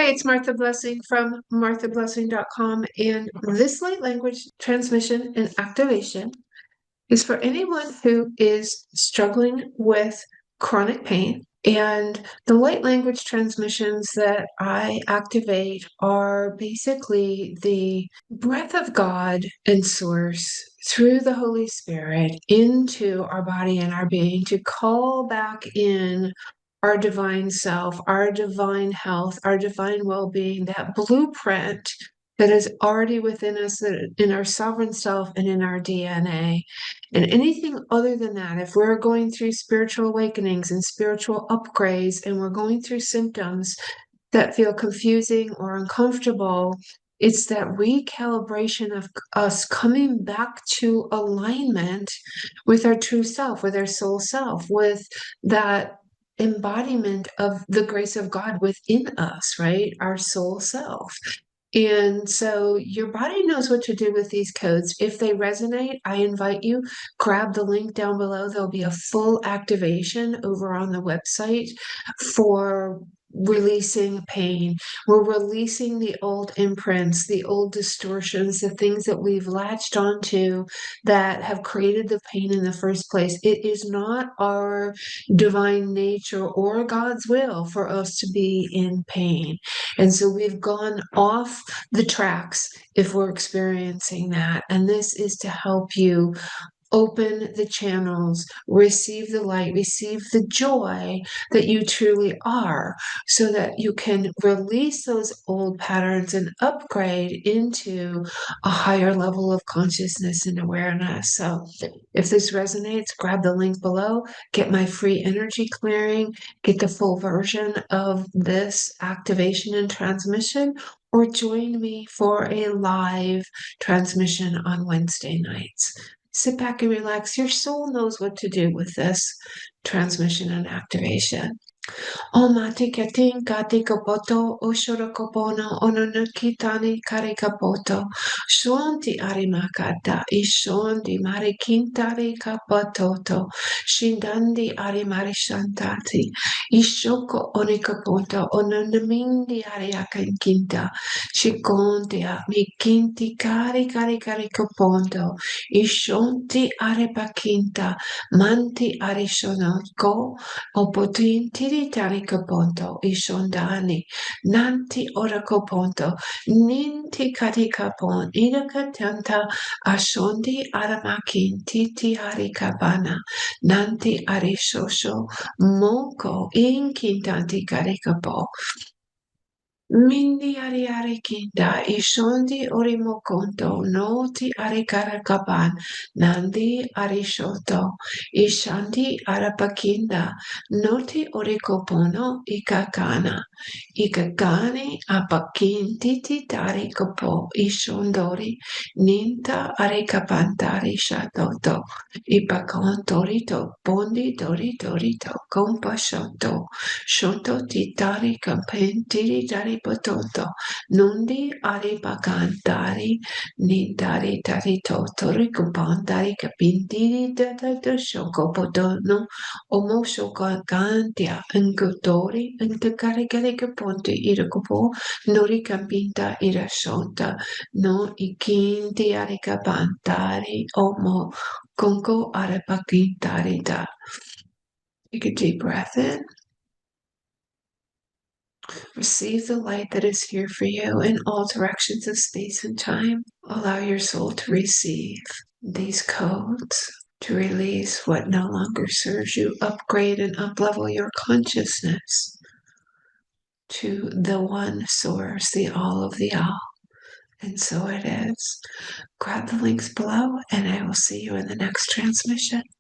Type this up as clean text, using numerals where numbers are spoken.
Hi, it's Martha Blessing from marthablessing.com, and this light language transmission and activation is for anyone who is struggling with chronic pain. And the light language transmissions that I activate are basically the breath of God and Source through the Holy Spirit into our body and our being to call back in our divine self, our divine health, our divine well being, that blueprint that is already within us, in our sovereign self and in our DNA. And anything other than that, if we're going through spiritual awakenings and spiritual upgrades and we're going through symptoms that feel confusing or uncomfortable, it's that recalibration of us coming back to alignment with our true self, with our soul self, with that embodiment of the grace of God within us, right? Our soul self. And so your body knows what to do with these codes. If they resonate, I invite you, grab the link down below. There'll be a full activation over on the website for releasing pain. We're releasing the old imprints, the old distortions, the things that we've latched onto that have created the pain in the first place. It is not our divine nature or God's will for us to be in pain. And so we've gone off the tracks if we're experiencing that. And this is to help you open the channels, receive the light, receive the joy that you truly are, so that you can release those old patterns and upgrade into a higher level of consciousness and awareness. So if this resonates, grab the link below, get my free energy clearing, get the full version of this activation and transmission, or join me for a live transmission on Wednesday nights. Sit back and relax. Your soul knows what to do with this transmission and activation. Omati katin kati kapoto oshoro kopono onona kitani kari kapoto shonti arimakata ishonti marikintari kapatoto shindandi arimari shantati ishoko onikapoto ononamindi ariakankinta shikontia mikinti kari kari kari kaponto ishonti arepakinta manti arishonoko Opotin tiri tarika ponto ishondani nanti orako ponto ninti katika pon idaka tanta ashondi aramakin titi harikabana nanti arishosho moko inkintanti karika po Mindi ari kinda ishondi orimokonto noti ari karakaban nandi ari shoto ishandi arapakinda noti orikopono ikakani apakinti titari kopo ishondori ninta ari kapantari shatoto ipakontorito bondi dorito compashoto shoto titari kapentiri dari pototo nundi ari bagantari nindari tari totori kupandari kapintiri dada shoko potono omo shoko gantia engutori entukari kari kaponti irakupo nori kapinta irashonta no ikinti ari kapantari omo konko ari bagintari da. Take a deep breath in. Receive the light that is here for you in all directions of space and time. Allow your soul to receive these codes, to release what no longer serves you, upgrade and uplevel your consciousness to the one source, the all of the all. And so it is. Grab the links below, and I will see you in the next transmission.